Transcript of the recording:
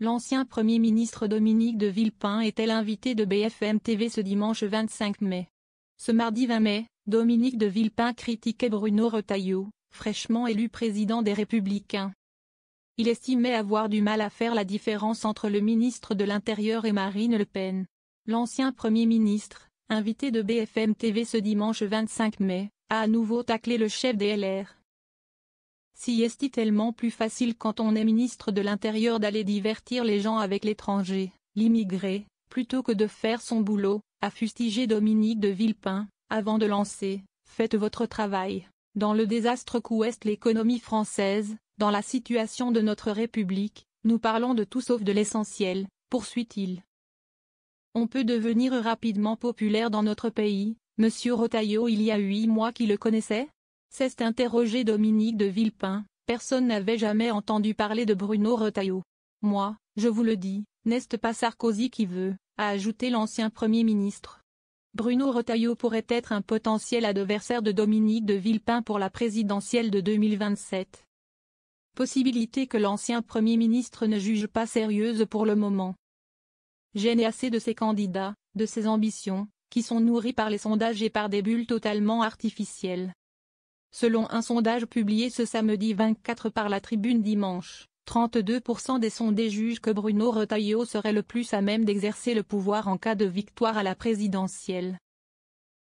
L'ancien Premier ministre Dominique de Villepin était l'invité de BFM TV ce dimanche 25 mai. Ce mardi 20 mai, Dominique de Villepin critiquait Bruno Retailleau, fraîchement élu président des Républicains. Il estimait avoir du mal à faire la différence entre le ministre de l'Intérieur et Marine Le Pen. L'ancien Premier ministre, invité de BFM TV ce dimanche 25 mai, a à nouveau taclé le chef des LR. Si est-il tellement plus facile quand on est ministre de l'Intérieur d'aller divertir les gens avec l'étranger, l'immigré, plutôt que de faire son boulot, a fustigé Dominique de Villepin, avant de lancer « Faites votre travail ». Dans le désastre qu'ouest l'économie française, dans la situation de notre République, nous parlons de tout sauf de l'essentiel, poursuit-il. On peut devenir rapidement populaire dans notre pays, monsieur Retailleau il y a 8 mois qui le connaissait ? S'est interrogé Dominique de Villepin, personne n'avait jamais entendu parler de Bruno Retailleau. Moi, je vous le dis, n'est-ce pas Sarkozy qui veut, a ajouté l'ancien Premier ministre. Bruno Retailleau pourrait être un potentiel adversaire de Dominique de Villepin pour la présidentielle de 2027. Possibilité que l'ancien Premier ministre ne juge pas sérieuse pour le moment. J'en ai assez de ces candidats, de ces ambitions, qui sont nourries par les sondages et par des bulles totalement artificielles. Selon un sondage publié ce samedi 24 par La Tribune dimanche, 32% des sondés jugent que Bruno Retailleau serait le plus à même d'exercer le pouvoir en cas de victoire à la présidentielle.